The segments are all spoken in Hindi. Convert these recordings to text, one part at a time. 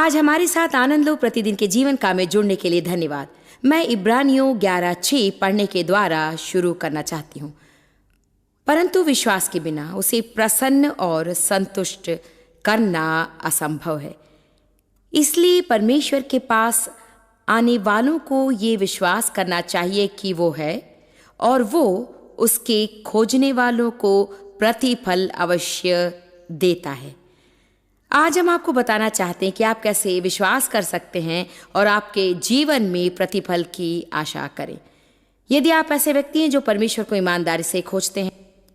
आज हमारे साथ आनंद लो प्रतिदिन के जीवन का में जुड़ने के लिए धन्यवाद। मैं इब्रानियों 11:6 पढ़ने के द्वारा शुरू करना चाहती हूँ। परंतु विश्वास के बिना उसे प्रसन्न और संतुष्ट करना असंभव है। इसलिए परमेश्वर के पास आने वालों को ये विश्वास करना चाहिए कि वो है और वो उसके खोजने वालों को प्रतिफल अवश्य देता है। आज हम आपको बताना चाहते हैं कि आप कैसे विश्वास कर सकते हैं और आपके जीवन में प्रतिफल की आशा करें। यदि आप ऐसे व्यक्ति हैं जो परमेश्वर को ईमानदारी से खोजते हैं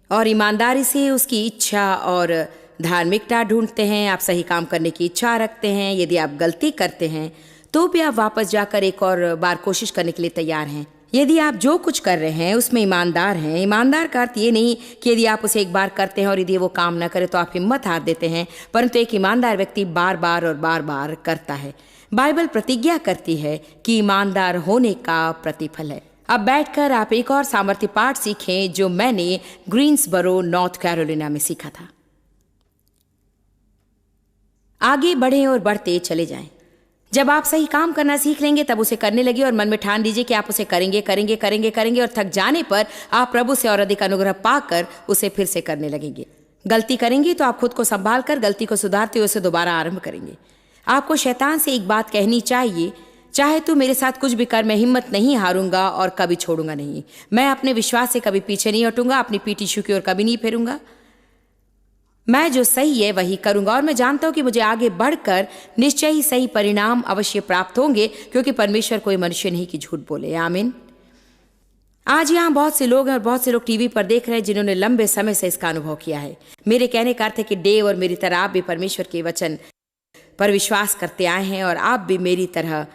और ईमानदारी से उसकी इच्छा और धार्मिकता ढूंढते हैं, आप सही काम करने की इच्छा रखते हैं, यदि आप गलती करते हैं तो भी आप वापस जाकर एक और बार कोशिश करने के लिए तैयार हैं, यदि आप जो कुछ कर रहे हैं उसमें ईमानदार हैं। ईमानदार का अर्थ ये नहीं कि यदि आप उसे एक बार करते हैं और यदि वो काम न करे तो आप हिम्मत हार देते हैं, परंतु एक ईमानदार व्यक्ति बार बार और बार बार करता है। बाइबल प्रतिज्ञा करती है कि ईमानदार होने का प्रतिफल है। अब बैठकर आप एक और सामर्थ्य पाठ सीखें जो मैंने ग्रीन्सबरो नॉर्थ कैरोलिना में सीखा था। आगे बढ़ें और बढ़ते चले जाएं। जब आप सही काम करना सीख लेंगे तब उसे करने लगे और मन में ठान लीजिए कि आप उसे करेंगे करेंगे करेंगे करेंगे और थक जाने पर आप प्रभु से और अधिक अनुग्रह पाकर उसे फिर से करने लगेंगे। गलती करेंगे तो आप खुद को संभाल कर गलती को सुधारते हुए उसे दोबारा आरंभ करेंगे। आपको शैतान से एक बात कहनी चाहिए, चाहे तू मेरे साथ कुछ भी कर, मैं हिम्मत नहीं हारूंगा और कभी छोड़ूंगा नहीं। मैं अपने विश्वास से कभी पीछे नहीं हटूंगा, अपनी पीठ यीशु की ओर कभी नहीं फेरूंगा। मैं जो सही है वही करूंगा और मैं जानता हूं कि मुझे आगे बढ़कर निश्चय ही सही परिणाम अवश्य प्राप्त होंगे, क्योंकि परमेश्वर कोई मनुष्य नहीं कि झूठ बोले। आमीन। आज यहाँ बहुत से लोग हैं और बहुत से लोग टीवी पर देख रहे हैं जिन्होंने लंबे समय से इसका अनुभव किया है। मेरे कहने का अर्थ है कि डेव और मेरी तरह आप भी परमेश्वर के वचन पर विश्वास करते आए हैं और आप भी मेरी तरह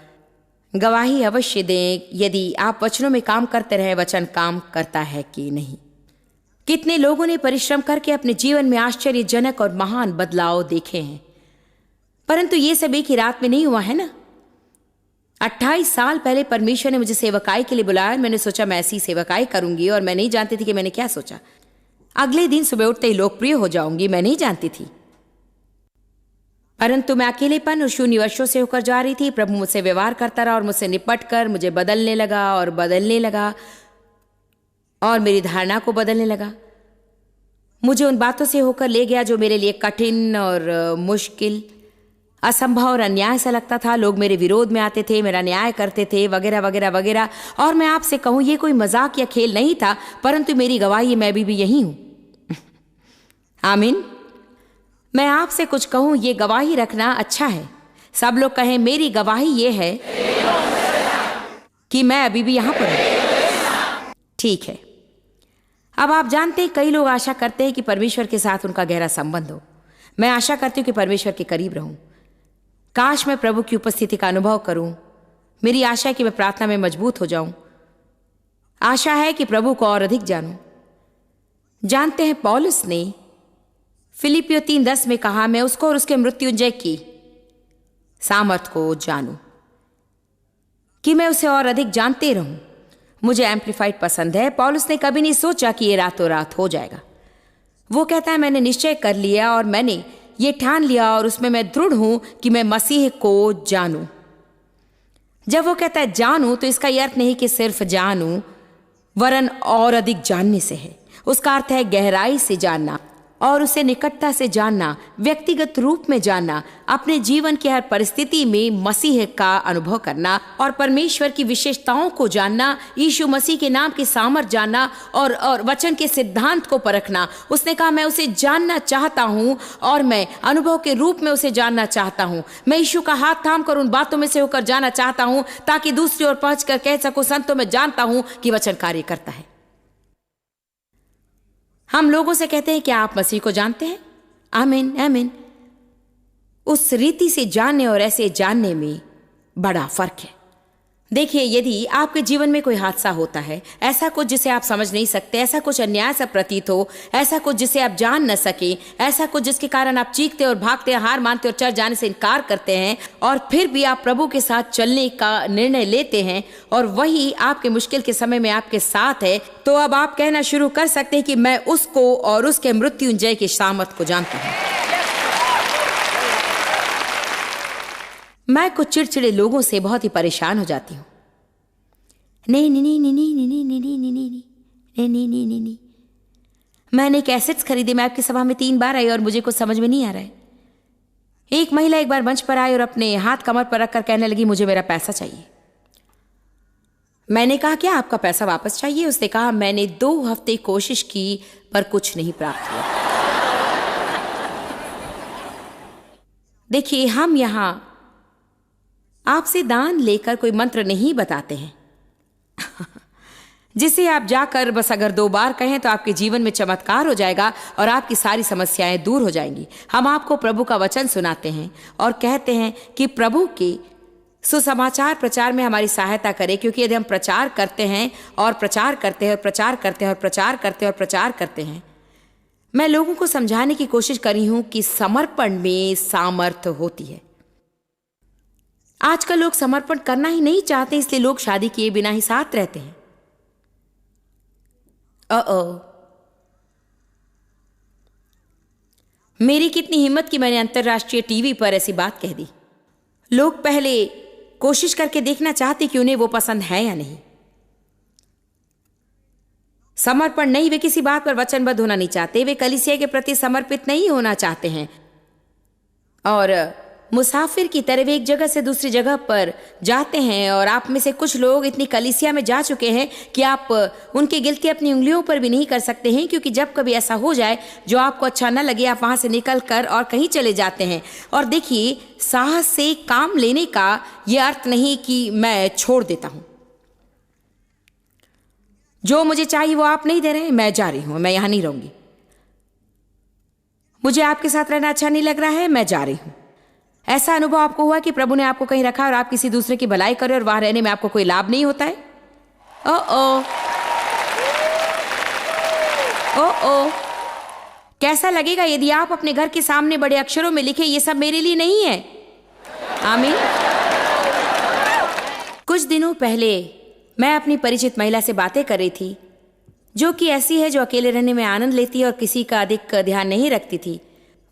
गवाही अवश्य दें यदि आप वचनों में काम करते रहे वचन काम करता है कि नहीं। कितने लोगों ने परिश्रम करके अपने जीवन में आश्चर्यजनक और महान बदलाव देखे हैं, परंतु ये सब एक ही रात में नहीं हुआ है ना। 28 साल पहले परमेश्वर ने मुझे सेवकाई के लिए बुलाया। मैंने सोचा मैं ऐसी सेवकाई करूंगी और मैं नहीं जानती थी कि मैंने क्या सोचा। अगले दिन सुबह उठते ही लोकप्रिय हो जाऊंगी, मैं नहीं जानती थी, परंतु मैं अकेलेपन और शून्य वर्षों से होकर जा रही थी। प्रभु मुझसे व्यवहार करता रहा और मुझसे निपट कर मुझे बदलने लगा और बदलने लगा और मेरी धारणा को बदलने लगा। मुझे उन बातों से होकर ले गया जो मेरे लिए कठिन और मुश्किल, असंभव और अन्याय सा लगता था। लोग मेरे विरोध में आते थे, मेरा न्याय करते थे, वगैरह वगैरह वगैरह। और मैं आपसे कहूं ये कोई मजाक या खेल नहीं था, परंतु मेरी गवाही मैं भी यही हूं। आमीन। मैं आपसे कुछ कहूं, ये गवाही रखना अच्छा है। सब लोग कहें मेरी गवाही ये है कि मैं अभी भी यहां पर हूं। ठीक है। अब आप जानते हैं कई लोग आशा करते हैं कि परमेश्वर के साथ उनका गहरा संबंध हो। मैं आशा करती हूं कि परमेश्वर के करीब रहूं। काश मैं प्रभु की उपस्थिति का अनुभव करूं। मेरी आशा है कि मैं प्रार्थना में मजबूत हो जाऊं। आशा है कि प्रभु को और अधिक जानूं। जानते हैं पौलुस ने फिलिपियों 3:10 में कहा, मैं उसको और उसके मृत्युंजय की सामर्थ को जानूं, कि मैं उसे और अधिक जानते रहूं। मुझे एम्प्लीफाइड पसंद है। पौलुस ने कभी नहीं सोचा कि ये रातों रात हो जाएगा। वो कहता है मैंने निश्चय कर लिया और मैंने ये ठान लिया और उसमें मैं दृढ़ हूं कि मैं मसीह को जानूं। जब वो कहता है जानूं तो इसका यह अर्थ नहीं कि सिर्फ जानूं, वरन और अधिक जानने से है। उसका अर्थ है गहराई से जानना और उसे निकटता से जानना, व्यक्तिगत रूप में जानना, अपने जीवन की हर परिस्थिति में मसीह का अनुभव करना और परमेश्वर की विशेषताओं को जानना, यीशु मसीह के नाम की सामर्थ जानना और वचन के सिद्धांत को परखना। उसने कहा मैं उसे जानना चाहता हूं और मैं अनुभव के रूप में उसे जानना चाहता हूं। मैं यीशु का हाथ थाम कर उन बातों में से होकर जाना चाहता हूं ताकि दूसरी ओर पहुंच कर कह सकूं संतों में जानता हूं कि वचन कार्य करता है। हम लोगों से कहते हैं क्या आप मसीह को जानते हैं? आमीन आमीन। उस रीति से जानने और ऐसे जानने में बड़ा फर्क है। देखिए, यदि आपके जीवन में कोई हादसा होता है, ऐसा कुछ जिसे आप समझ नहीं सकते, ऐसा कुछ अन्याय सा प्रतीत हो, ऐसा कुछ जिसे आप जान न सके, ऐसा कुछ जिसके कारण आप चीखते और भागते, हार मानते और चल जाने से इनकार करते हैं और फिर भी आप प्रभु के साथ चलने का निर्णय लेते हैं और वही आपके मुश्किल के समय में आपके साथ है, तो अब आप कहना शुरू कर सकते हैं कि मैं उसको और उसके मृत्युंजय की सामर्थ को जानता हूं। मैं कुछ चिड़चिड़े लोगों से बहुत ही परेशान हो जाती हूँ। नहीं नहीं नहीं नहीं नहीं नहीं नहीं नहीं नहीं नहीं नहीं नहीं नहीं नहीं नहीं। मैंने कैसेट्स खरीदे, मैं आपकी सभा में 3 बार आई और मुझे कुछ समझ में नहीं आ रहा है। एक महिला एक बार मंच पर आई और अपने हाथ कमर पर रखकर कहने लगी, मुझे मेरा पैसा चाहिए। मैंने कहा, क्या आपका पैसा वापस चाहिए? उसने कहा, मैंने 2 हफ्ते कोशिश की पर कुछ नहीं प्राप्त हुआ। देखिए, हम यहां आपसे दान लेकर कोई मंत्र नहीं बताते हैं जिसे आप जाकर बस अगर 2 बार कहें तो आपके जीवन में चमत्कार हो जाएगा और आपकी सारी समस्याएं दूर हो जाएंगी। हम आपको प्रभु का वचन सुनाते हैं और कहते हैं कि प्रभु के सुसमाचार प्रचार में हमारी सहायता करें, क्योंकि यदि हम प्रचार करते हैं और प्रचार करते हैं और प्रचार करते हैं और प्रचार करते हैं और प्रचार करते हैं, मैं लोगों को समझाने की कोशिश करी हूं कि समर्पण में सामर्थ्य होती है। आजकल लोग समर्पण करना ही नहीं चाहते, इसलिए लोग शादी किए बिना ही साथ रहते हैं। मेरी कितनी हिम्मत कि मैंने अंतर्राष्ट्रीय टीवी पर ऐसी बात कह दी। लोग पहले कोशिश करके देखना चाहते कि उन्हें वो पसंद है या नहीं। समर्पण नहीं, वे किसी बात पर वचनबद्ध होना नहीं चाहते, वे कलीसिया के प्रति समर्पित नहीं होना चाहते हैं। और मुसाफिर की तरह वे एक जगह से दूसरी जगह पर जाते हैं और आप में से कुछ लोग इतनी कलीसिया में जा चुके हैं कि आप उनकी गिनती अपनी उंगलियों पर भी नहीं कर सकते हैं, क्योंकि जब कभी ऐसा हो जाए जो आपको अच्छा न लगे, आप वहां से निकल कर और कहीं चले जाते हैं। और देखिए, साहस से काम लेने का यह अर्थ नहीं कि मैं छोड़ देता हूं। जो मुझे चाहिए वो आप नहीं दे रहे हैं, मैं जा रही हूं, मैं यहां नहीं रहूंगी। मुझे आपके साथ रहना अच्छा नहीं लग रहा है, मैं जा रही हूं। ऐसा अनुभव आपको हुआ कि प्रभु ने आपको कहीं रखा और आप किसी दूसरे की भलाई करें और वहां रहने में आपको कोई लाभ नहीं होता है? ओ कैसा लगेगा यदि आप अपने घर के सामने बड़े अक्षरों में लिखे, ये सब मेरे लिए नहीं है। आमीन। कुछ दिनों पहले मैं अपनी परिचित महिला से बातें कर रही थी, जो कि ऐसी है जो अकेले रहने में आनंद लेती है और किसी का अधिक ध्यान नहीं रखती थी।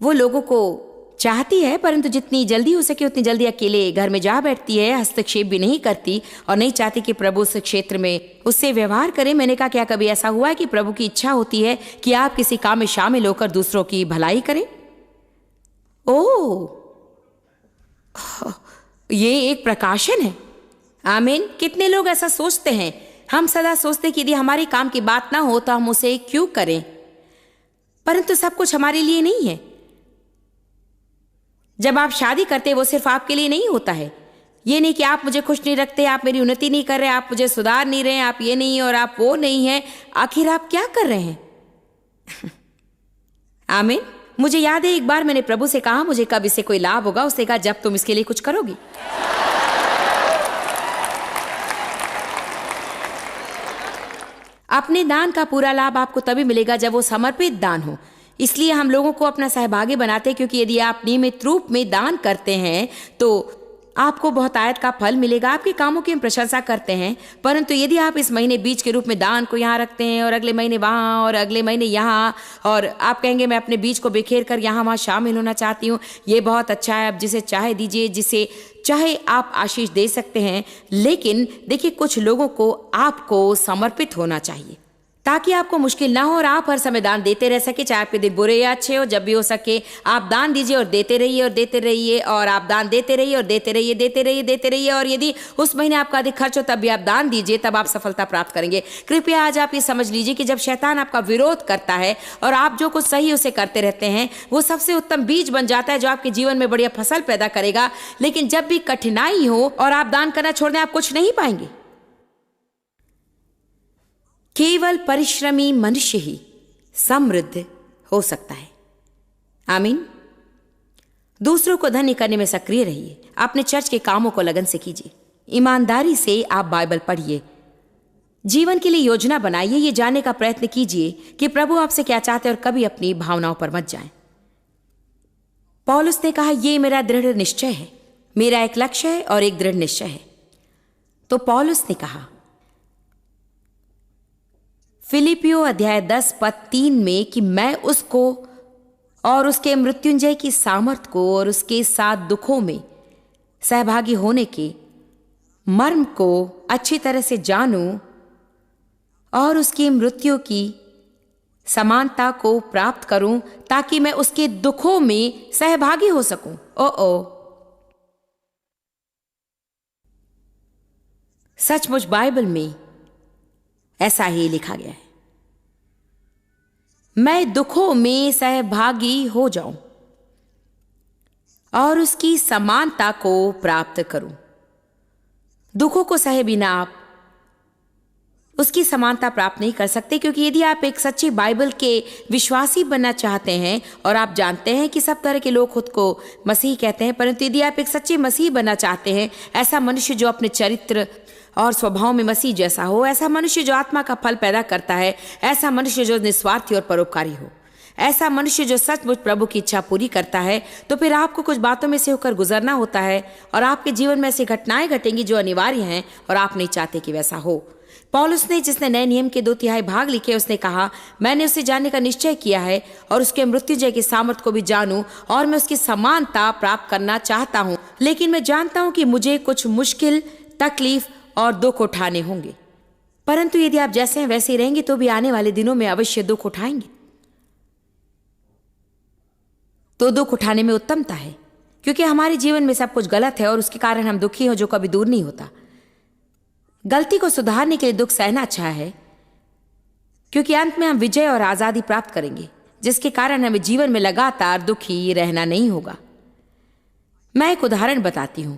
वो लोगों को चाहती है, परंतु जितनी जल्दी हो सके उतनी जल्दी अकेले घर में जा बैठती है, हस्तक्षेप भी नहीं करती और नहीं चाहती कि प्रभु उस क्षेत्र में उससे व्यवहार करे। मैंने कहा, क्या कभी ऐसा हुआ है कि प्रभु की इच्छा होती है कि आप किसी काम में शामिल होकर दूसरों की भलाई करें? ये एक प्रकाशन है। आमीन। कितने लोग ऐसा सोचते हैं? हम सदा सोचते कि यदि हमारे काम की बात ना हो तो हम उसे क्यों करें, परंतु सब कुछ हमारे लिए नहीं है। जब आप शादी करते हैं वो सिर्फ आपके लिए नहीं होता है। ये नहीं कि आप मुझे खुश नहीं रखते, आप मेरी उन्नति नहीं कर रहे, आप मुझे सुधार नहीं रहे, आप ये नहीं और आप वो नहीं है। आखिर आप क्या कर रहे हैं? आमीन। मुझे याद है एक बार मैंने प्रभु से कहा, मुझे कब इससे कोई लाभ होगा? उसने कहा, जब तुम इसके लिए कुछ करोगी। अपने दान का पूरा लाभ आपको तभी मिलेगा जब वो समर्पित दान हो। इसलिए हम लोगों को अपना सहभागी बनाते हैं, क्योंकि यदि आप नियमित रूप में दान करते हैं तो आपको बहुतायत का फल मिलेगा। आपके कामों की हम प्रशंसा करते हैं, परंतु यदि आप इस महीने बीज के रूप में दान को यहाँ रखते हैं और अगले महीने वहाँ और अगले महीने यहाँ, और आप कहेंगे मैं अपने बीज को बिखेर कर यहाँ वहाँ शामिल होना चाहती हूँ, ये बहुत अच्छा है, आप जिसे चाहे दीजिए, जिसे चाहे आप आशीष दे सकते हैं। लेकिन देखिए, कुछ लोगों को आपको समर्पित होना चाहिए ताकि आपको मुश्किल ना हो और आप हर समय दान देते रह सके, चाहे आपके दिन बुरे या अच्छे हो। जब भी हो सके आप दान दीजिए और देते रहिए और देते रहिए, और आप दान देते रहिए और देते रहिए, देते रहिए, देते रहिए। और यदि उस महीने आपका अधिक खर्च हो तब भी आप दान दीजिए, तब आप सफलता प्राप्त करेंगे। कृपया आज आप ये समझ लीजिए कि जब शैतान आपका विरोध करता है और आप जो कुछ सही उसे करते रहते हैं, वो सबसे उत्तम बीज बन जाता है जो आपके जीवन में बढ़िया फसल पैदा करेगा। लेकिन जब भी कठिनाई हो और आप दान करना छोड़ दें, आप कुछ नहीं पाएंगे। केवल परिश्रमी मनुष्य ही समृद्ध हो सकता है। आमीन। दूसरों को धन्य करने में सक्रिय रहिए। अपने चर्च के कामों को लगन से कीजिए। ईमानदारी से आप बाइबल पढ़िए। जीवन के लिए योजना बनाइए। ये जानने का प्रयत्न कीजिए कि प्रभु आपसे क्या चाहते हैं और कभी अपनी भावनाओं पर मत जाएं। पौलुस ने कहा, ये मेरा दृढ़ निश्चय है। मेरा एक लक्ष्य है और एक दृढ़ निश्चय है। तो पौलुस ने कहा फिलिपियो अध्याय 10 पद 3 में कि मैं उसको और उसके मृत्युंजय की सामर्थ को और उसके साथ दुखों में सहभागी होने के मर्म को अच्छी तरह से जानूं और उसकी मृत्यु की समानता को प्राप्त करूं ताकि मैं उसके दुखों में सहभागी हो सकूं। ओ सचमुच बाइबल में ऐसा ही लिखा गया है, मैं दुखों में सहभागी हो जाऊं और उसकी समानता को प्राप्त करूं। दुखों को सहे बिना आप उसकी समानता प्राप्त नहीं कर सकते, क्योंकि यदि आप एक सच्ची बाइबल के विश्वासी बनना चाहते हैं, और आप जानते हैं कि सब तरह के लोग खुद को मसीह कहते हैं, परंतु यदि आप एक सच्चे मसीह बनना चाहते हैं, ऐसा मनुष्य जो अपने चरित्र और स्वभाव में मसीह जैसा हो, ऐसा मनुष्य जो आत्मा का फल पैदा करता है, ऐसा मनुष्य जो निस्वार्थी और परोपकारी हो, ऐसा मनुष्य जो सचमुच प्रभु की इच्छा पूरी करता है, तो फिर आपको कुछ बातों में से होकर गुजरना होता है और आपके जीवन में ऐसी घटनाएं घटेंगी जो अनिवार्य हैं और आप नहीं चाहते कि वैसा हो। पौलुस ने, जिसने नए नियम के 2/3 भाग लिखे, उसने कहा, मैंने उसे जानने का निश्चय किया है और उसके मृत्युंजय की सामर्थ्य को भी जानूं और मैं उसकी समानता प्राप्त करना चाहता हूं। लेकिन मैं जानता हूं कि मुझे कुछ मुश्किल, तकलीफ और दुख उठाने होंगे, परंतु यदि आप जैसे हैं वैसे ही रहेंगे तो भी आने वाले दिनों में अवश्य दुख उठाएंगे। तो दुख उठाने में उत्तमता है, क्योंकि हमारे जीवन में सब कुछ गलत है और उसके कारण हम दुखी हो, जो कभी दूर नहीं होता। गलती को सुधारने के लिए दुख सहना अच्छा है, क्योंकि अंत में हम विजय और आजादी प्राप्त करेंगे, जिसके कारण हमें जीवन में लगातार दुखी रहना नहीं होगा। मैं एक उदाहरण बताती हूं,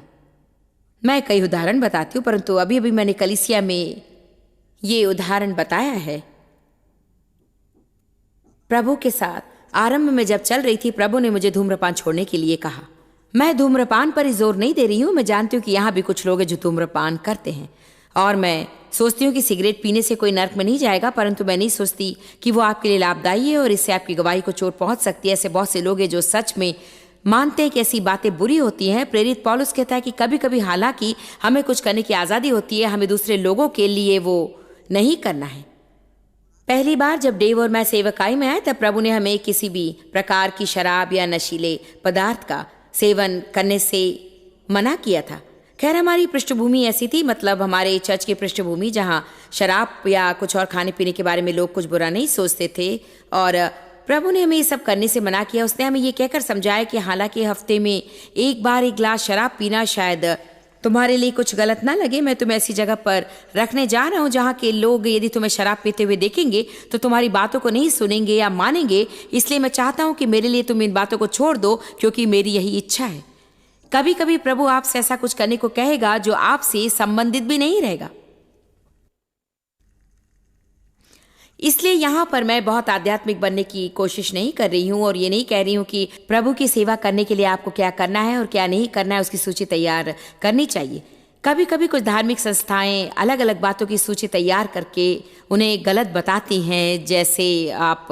मैं कई उदाहरण बताती हूं, परंतु अभी अभी मैंने कलीसिया में ये उदाहरण बताया है। प्रभु के साथ आरंभ में जब चल रही थी, प्रभु ने मुझे धूम्रपान छोड़ने के लिए कहा। मैं धूम्रपान पर ही जोर नहीं दे रही हूं, मैं जानती हूं कि यहां भी कुछ लोग हैं जो धूम्रपान करते हैं, और मैं सोचती हूँ कि सिगरेट पीने से कोई नर्क में नहीं जाएगा, परंतु मैं नहीं सोचती कि वो आपके लिए लाभदायी है और इससे आपकी गवाही को चोट पहुंच सकती है। ऐसे बहुत से लोग हैं जो सच में मानते हैं कि ऐसी बातें बुरी होती हैं। प्रेरित पौलुस कहता है कि कभी कभी हालांकि हमें कुछ करने की आज़ादी होती है, हमें दूसरे लोगों के लिए वो नहीं करना है। पहली बार जब डेव और मैं सेवकाई में आए, तब प्रभु ने हमें किसी भी प्रकार की शराब या नशीले पदार्थ का सेवन करने से मना किया था। खैर, हमारी पृष्ठभूमि ऐसी थी, मतलब हमारे चर्च की पृष्ठभूमि, जहाँ शराब या कुछ और खाने पीने के बारे में लोग कुछ बुरा नहीं सोचते थे, और प्रभु ने हमें ये सब करने से मना किया। उसने हमें ये कहकर समझाया कि हालांकि हफ्ते में एक बार एक गिलास शराब पीना शायद तुम्हारे लिए कुछ गलत ना लगे, मैं तुम्हें ऐसी जगह पर रखने जा रहा हूँ जहाँ के लोग यदि तुम्हें शराब पीते हुए देखेंगे तो तुम्हारी बातों को नहीं सुनेंगे या मानेंगे। इसलिए मैं चाहता हूँ कि मेरे लिए तुम इन बातों को छोड़ दो, क्योंकि मेरी यही इच्छा है। कभी कभी प्रभु आपसे ऐसा कुछ करने को कहेगा जो आपसे संबंधित भी नहीं रहेगा। इसलिए यहां पर मैं बहुत आध्यात्मिक बनने की कोशिश नहीं कर रही हूं और ये नहीं कह रही हूं कि प्रभु की सेवा करने के लिए आपको क्या करना है और क्या नहीं करना है उसकी सूची तैयार करनी चाहिए। कभी कभी कुछ धार्मिक संस्थाएं अलग अलग बातों की सूची तैयार करके उन्हें गलत बताती हैं, जैसे आप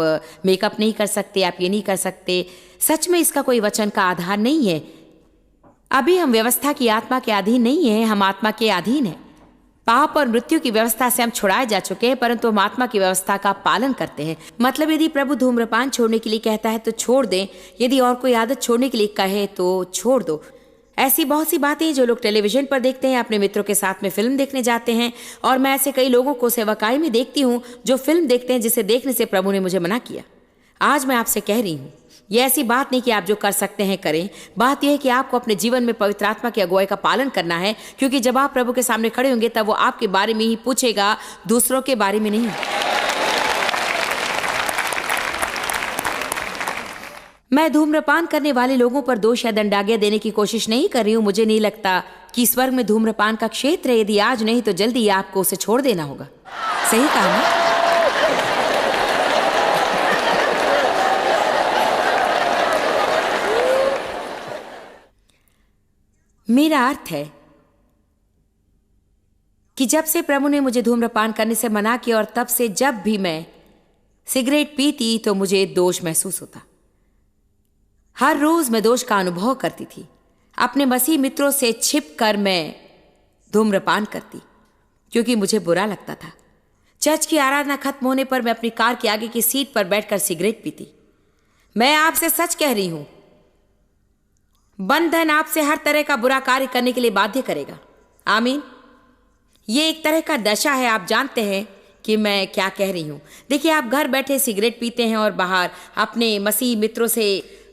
मेकअप नहीं कर सकते, आप ये नहीं कर सकते। सच में इसका कोई वचन का आधार नहीं है। अभी हम व्यवस्था की आत्मा के अधीन नहीं है, हम आत्मा के अधीन हैं। पाप और मृत्यु की व्यवस्था से हम छुड़ाए जा चुके हैं, परंतु हम आत्मा की व्यवस्था का पालन करते हैं। मतलब यदि प्रभु धूम्रपान छोड़ने के लिए कहता है तो छोड़ दें, यदि और कोई आदत छोड़ने के लिए कहे तो छोड़ दो। ऐसी बहुत सी बातें हैं जो लोग टेलीविजन पर देखते हैं, अपने मित्रों के साथ में फिल्म देखने जाते हैं, और मैं ऐसे कई लोगों को सेवकाई में देखती हूँ जो फिल्म देखते हैं जिसे देखने से प्रभु ने मुझे मना किया। आज मैं आपसे कह रही हूँ, ये ऐसी बात नहीं कि आप जो कर सकते हैं करें। बात यह है कि आपको अपने जीवन में पवित्र आत्मा की अगुवाई का पालन करना है, क्योंकि जब आप प्रभु के सामने खड़े होंगे तब वो आपके बारे में ही पूछेगा, दूसरों के बारे में नहीं। मैं धूम्रपान करने वाले लोगों पर दोष या दंडाज्ञा देने की कोशिश नहीं कर रही हूं। मुझे नहीं लगता कि स्वर्ग में धूम्रपान का क्षेत्र है। यदि आज नहीं तो जल्दी आपको उसे छोड़ देना होगा। सही कहा ना? मेरा अर्थ है कि जब से प्रभु ने मुझे धूम्रपान करने से मना किया और तब से जब भी मैं सिगरेट पीती तो मुझे दोष महसूस होता। हर रोज मैं दोष का अनुभव करती थी। अपने मसीह मित्रों से छिप कर मैं धूम्रपान करती क्योंकि मुझे बुरा लगता था। चर्च की आराधना खत्म होने पर मैं अपनी कार के आगे की सीट पर बैठकर सिगरेट पीती। मैं आपसे सच कह रही हूं, बंधन आपसे हर तरह का बुरा कार्य करने के लिए बाध्य करेगा। आमीन। ये एक तरह का दशा है। आप जानते हैं कि मैं क्या कह रही हूं। देखिए, आप घर बैठे सिगरेट पीते हैं और बाहर अपने मसीह मित्रों से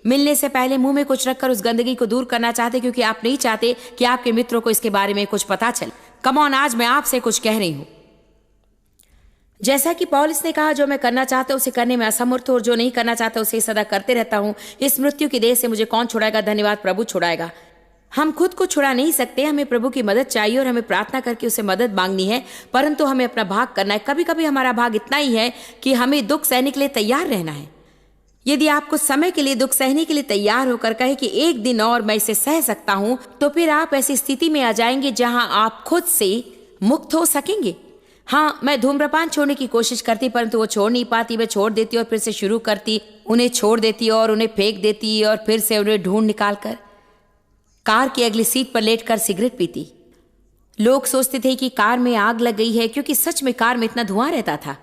मिलने से पहले मुंह में कुछ रखकर उस गंदगी को दूर करना चाहते, क्योंकि आप नहीं चाहते कि आपके मित्रों को इसके बारे में कुछ पता चले। कम ऑन, आज मैं आपसे कुछ कह रही हूं। जैसा कि पौलुस ने कहा, जो मैं करना चाहता हूं उसे करने में असमर्थ हूं, और जो नहीं करना चाहता उसे सदा करते रहता हूं। इस मृत्यु की देह से मुझे कौन छुड़ाएगा? धन्यवाद, प्रभु छुड़ाएगा। हम खुद को छुड़ा नहीं सकते, हमें प्रभु की मदद चाहिए और हमें प्रार्थना करके उसे मदद मांगनी है, परंतु हमें अपना भाग करना है। कभी कभी हमारा भाग इतना ही है कि हमें दुख सहने के लिए तैयार रहना है। यदि आप कुछ समय के लिए दुख सहने के लिए तैयार होकर कहे कि एक दिन और मैं इसे सह सकता हूं, तो फिर आप ऐसी स्थिति में आ जाएंगे जहां आप खुद से मुक्त हो सकेंगे। हाँ, मैं धूम्रपान छोड़ने की कोशिश करती, परंतु वो छोड़ नहीं पाती। मैं छोड़ देती और फिर से शुरू करती, उन्हें छोड़ देती और उन्हें फेंक देती और फिर से उन्हें ढूंढ निकालकर कार की अगली सीट पर लेटकर सिगरेट पीती। लोग सोचते थे कि कार में आग लग गई है, क्योंकि सच में कार में इतना धुआं रहता था।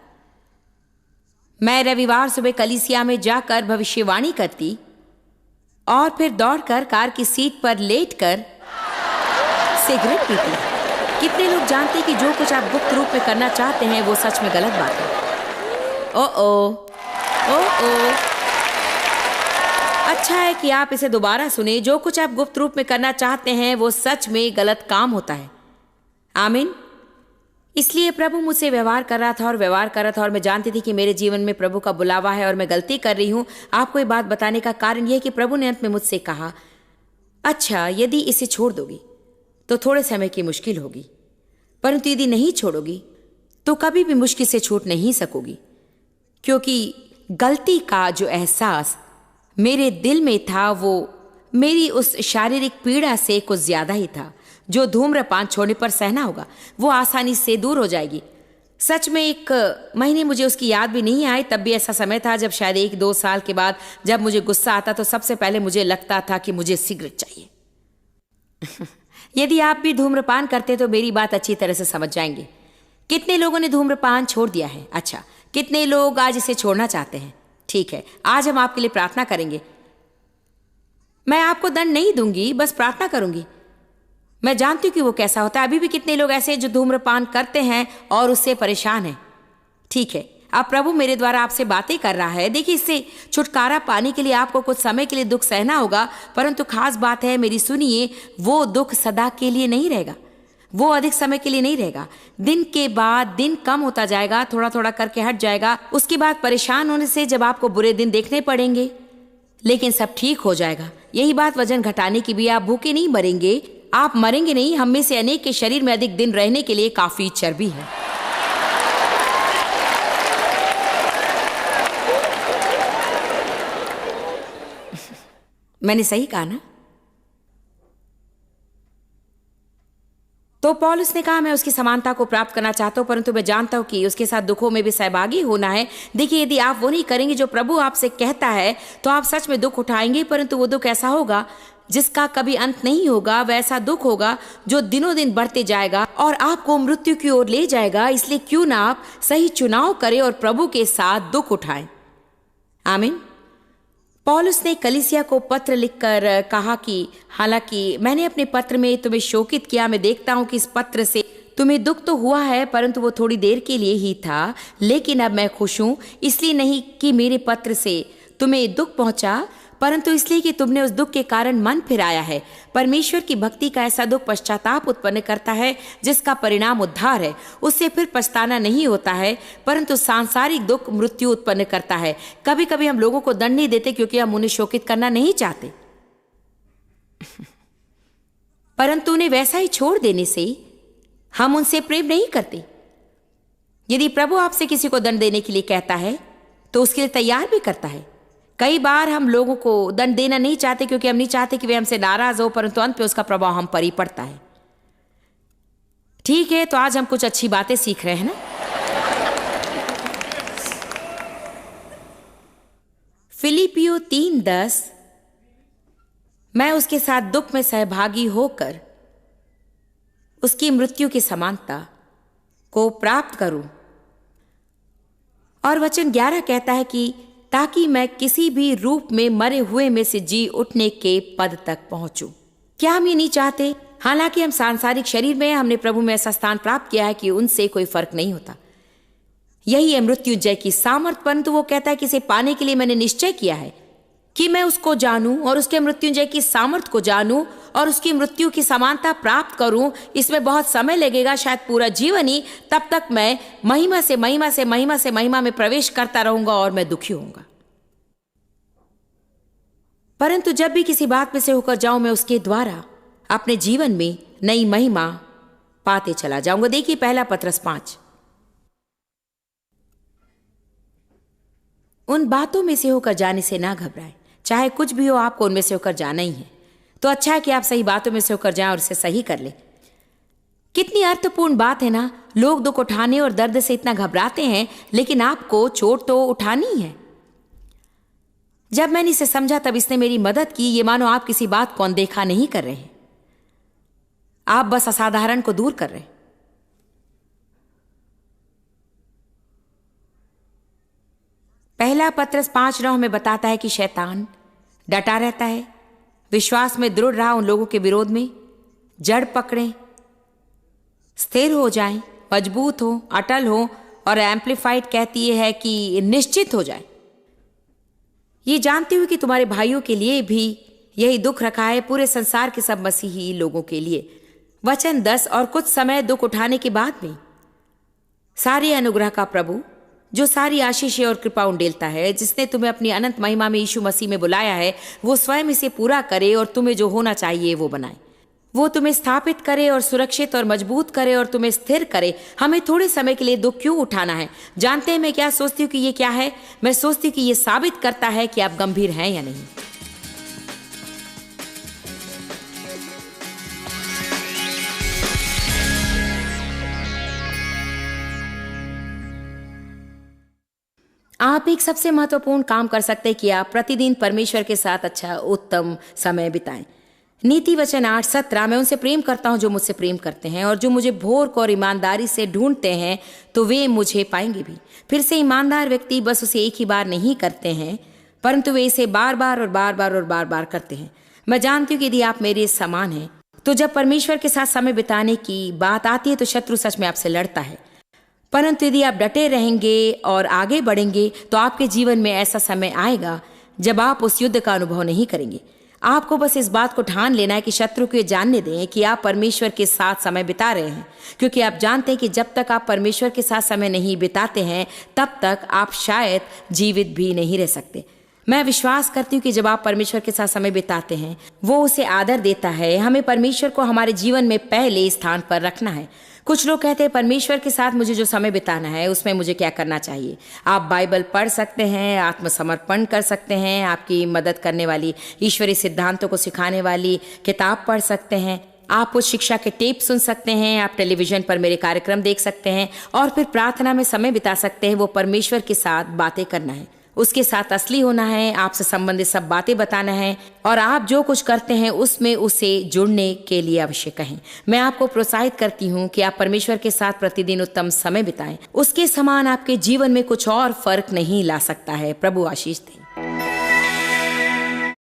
मैं रविवार सुबह कलीसिया में जाकर भविष्यवाणी करती और फिर दौड़कर कार की सीट पर लेटकर सिगरेट पीती। कितने लोग जानते हैं कि जो कुछ आप गुप्त रूप में करना चाहते हैं वो सच में गलत बात है। ओ अच्छा है कि आप इसे दोबारा सुने। जो कुछ आप गुप्त रूप में करना चाहते हैं वो सच में गलत काम होता है। आमीन। इसलिए प्रभु मुझसे व्यवहार कर रहा था और मैं जानती थी कि मेरे जीवन में प्रभु का बुलावा है और मैं गलती कर रही हूं। आपको ये बात बताने का कारण यह है कि प्रभु ने अंत में मुझसे कहा, अच्छा, यदि इसे छोड़ दोगी तो थोड़े समय की मुश्किल होगी, परंतु यदि नहीं छोड़ोगी तो कभी भी मुश्किल से छूट नहीं सकोगी। क्योंकि गलती का जो एहसास मेरे दिल में था वो मेरी उस शारीरिक पीड़ा से कुछ ज्यादा ही था जो धूम्रपान छोड़ने पर सहना होगा। वो आसानी से दूर हो जाएगी। सच में 1 महीने मुझे उसकी याद भी नहीं आई। तब भी ऐसा समय था जब शायद 1-2 साल के बाद जब मुझे गुस्सा आता तो सबसे पहले मुझे लगता था कि मुझे सिगरेट चाहिए। यदि आप भी धूम्रपान करते तो मेरी बात अच्छी तरह से समझ जाएंगे। कितने लोगों ने धूम्रपान छोड़ दिया है? अच्छा, कितने लोग आज इसे छोड़ना चाहते हैं? ठीक है, आज हम आपके लिए प्रार्थना करेंगे। मैं आपको दंड नहीं दूंगी, बस प्रार्थना करूंगी। मैं जानती हूं कि वो कैसा होता है। अभी भी कितने लोग ऐसे जो धूम्रपान करते हैं और उससे परेशान हैं। ठीक है, अब प्रभु मेरे द्वारा आपसे बातें कर रहा है। देखिए, इससे छुटकारा पाने के लिए आपको कुछ समय के लिए दुख सहना होगा, परंतु खास बात है, मेरी सुनिए, वो दुख सदा के लिए नहीं रहेगा, वो अधिक समय के लिए नहीं रहेगा। दिन के बाद दिन कम होता जाएगा, थोड़ा थोड़ा करके हट जाएगा। उसके बाद परेशान होने से जब आपको बुरे दिन देखने पड़ेंगे, लेकिन सब ठीक हो जाएगा। यही बात वजन घटाने की भी। आप भूखे नहीं मरेंगे, आप मरेंगे नहीं। हम में से अनेक के शरीर में अधिक दिन रहने के लिए काफी चर्बी है। मैंने सही कहा ना? तो पौलुस ने कहा, मैं उसकी समानता को प्राप्त करना चाहता हूं, परंतु मैं जानता हूं कि उसके साथ दुखों में भी सहभागी होना है। देखिए, यदि आप वो नहीं करेंगे जो प्रभु आपसे कहता है, तो आप सच में दुख उठाएंगे, परंतु वो दुख ऐसा होगा जिसका कभी अंत नहीं होगा। वैसा दुख होगा जो दिनों दिन बढ़ते जाएगा और आपको मृत्यु की ओर ले जाएगा। इसलिए क्यों ना आप सही चुनाव करें और प्रभु के साथ दुख उठाएं। आमीन। पौलुस ने कलीसिया को पत्र लिखकर कहा कि हालांकि मैंने अपने पत्र में तुम्हें शोकित किया, मैं देखता हूं कि इस पत्र से तुम्हें दुख तो हुआ है, परंतु वो थोड़ी देर के लिए ही था। लेकिन अब मैं खुश हूं, इसलिए नहीं कि मेरे पत्र से तुम्हें दुख पहुंचा, परंतु इसलिए कि तुमने उस दुख के कारण मन फिराया है। परमेश्वर की भक्ति का ऐसा दुख पश्चाताप उत्पन्न करता है जिसका परिणाम उद्धार है। उससे फिर पछताना नहीं होता है, परंतु सांसारिक दुख मृत्यु उत्पन्न करता है। कभी कभी हम लोगों को दंड नहीं देते क्योंकि हम उन्हें शोकित करना नहीं चाहते, परंतु उन्हें वैसा ही छोड़ देने से हम उनसे प्रेम नहीं करते। यदि प्रभु आपसे किसी को दंड देने के लिए कहता है तो उसके लिए तैयार भी करता है। कई बार हम लोगों को दंड देना नहीं चाहते क्योंकि हम नहीं चाहते कि वे हमसे नाराज हो, परंतु अंत पे उसका प्रभाव हम पर ही पड़ता है। ठीक है, तो आज हम कुछ अच्छी बातें सीख रहे हैं ना। फिलिपियो 3:10, मैं उसके साथ दुख में सहभागी होकर उसकी मृत्यु की समानता को प्राप्त करूं। और वचन 11 कहता है कि ताकि मैं किसी भी रूप में मरे हुए में से जी उठने के पद तक पहुंचूं। क्या हम ये नहीं चाहते? हालांकि हम सांसारिक शरीर में, हमने प्रभु में ऐसा स्थान प्राप्त किया है कि उनसे कोई फर्क नहीं होता। यही है मृत्युंजय की सामर्थ। परंतु वो कहता है कि इसे पाने के लिए मैंने निश्चय किया है कि मैं उसको जानूं और उसके मृत्युंजय की सामर्थ को जानूं और उसकी मृत्यु की समानता प्राप्त करूं। इसमें बहुत समय लगेगा, शायद पूरा जीवन ही। तब तक मैं महिमा से महिमा से महिमा से महिमा में प्रवेश करता रहूंगा और मैं दुखी होऊंगा। परंतु जब भी किसी बात में से होकर जाऊं, मैं उसके द्वारा अपने जीवन में नई महिमा पाते चला जाऊंगा। देखिए पहला पत्रस 5। उन बातों में से होकर जाने से ना घबराए, चाहे कुछ भी हो, आपको उनमें से होकर जाना ही है। तो अच्छा है कि आप सही बातों में से होकर जाएं और इसे सही कर ले। कितनी अर्थपूर्ण बात है ना। लोग दुख उठाने और दर्द से इतना घबराते हैं, लेकिन आपको चोट तो उठानी है। जब मैंने इसे समझा तब इसने मेरी मदद की। ये मानो आप किसी बात को अनदेखा नहीं कर रहे हैं, आप बस असाधारण को दूर कर रहे हैं। पहला पत्रस 5:9 में बताता है कि शैतान डटा रहता है। विश्वास में दृढ़ रहा उन लोगों के विरोध में। जड़ पकड़ें, स्थिर हो जाएं, मजबूत हो, अटल हो। और एम्प्लीफाइड कहती है कि निश्चित हो जाए। ये जानती हूं कि तुम्हारे भाइयों के लिए भी यही दुख रखा है, पूरे संसार के सब मसीही लोगों के लिए। वचन 10। और कुछ समय दुख उठाने के बाद में सारे अनुग्रह का प्रभु, जो सारी आशीष और कृपा उंडेलता है, जिसने तुम्हें अपनी अनंत महिमा में यीशु मसीह में बुलाया है, वो स्वयं इसे पूरा करे और तुम्हें जो होना चाहिए वो बनाए। वो तुम्हें स्थापित करे और सुरक्षित और मजबूत करे और तुम्हें स्थिर करे। हमें थोड़े समय के लिए दुख क्यों उठाना है? जानते हैं मैं क्या सोचती हूँ कि ये क्या है? मैं सोचती हूँ कि ये साबित करता है कि आप गंभीर हैं या नहीं। आप एक सबसे महत्वपूर्ण काम कर सकते हैं कि आप प्रतिदिन परमेश्वर के साथ अच्छा उत्तम समय बिताएं। नीति वचन 8:17। मैं उनसे प्रेम करता हूं जो मुझसे प्रेम करते हैं, और जो मुझे भोर को और ईमानदारी से ढूंढते हैं तो वे मुझे पाएंगे भी। फिर से ईमानदार व्यक्ति बस उसे एक ही बार नहीं करते हैं, परंतु वे इसे बार बार और बार बार और बार बार करते हैं। मैं जानती हूँ कि यदि आप मेरे समान हैं, तो जब परमेश्वर के साथ समय बिताने की बात आती है तो शत्रु सच में आपसे लड़ता है। परंतु यदि आप डटे रहेंगे और आगे बढ़ेंगे तो आपके जीवन में ऐसा समय आएगा जब आप उस युद्ध का अनुभव नहीं करेंगे। आपको बस इस बात को ठान लेना है कि शत्रु को ये जानने दें कि आप परमेश्वर के साथ समय बिता रहे हैं, क्योंकि आप जानते हैं कि जब तक आप परमेश्वर के साथ समय नहीं बिताते हैं तब तक आप शायद जीवित भी नहीं रह सकते। मैं विश्वास करती हूँ कि जब आप परमेश्वर के साथ समय बिताते हैं, वो उसे आदर देता है। हमें परमेश्वर को हमारे जीवन में पहले स्थान पर रखना है। कुछ लोग कहते हैं परमेश्वर के साथ मुझे जो समय बिताना है उसमें मुझे क्या करना चाहिए। आप बाइबल पढ़ सकते हैं, आत्मसमर्पण कर सकते हैं, आपकी मदद करने वाली ईश्वरीय सिद्धांतों को सिखाने वाली किताब पढ़ सकते हैं, आप उस शिक्षा के टेप सुन सकते हैं, आप टेलीविजन पर मेरे कार्यक्रम देख सकते हैं, और फिर प्रार्थना में समय बिता सकते हैं। वो परमेश्वर के साथ बातें करना है, उसके साथ असली होना है, आपसे संबंधित सब बातें बताना है, और आप जो कुछ करते हैं उसमें उसे जुड़ने के लिए अवश्य कहें। मैं आपको प्रोत्साहित करती हूँ कि आप परमेश्वर के साथ प्रतिदिन उत्तम समय बिताएं। उसके समान आपके जीवन में कुछ और फर्क नहीं ला सकता है। प्रभु आशीष दे।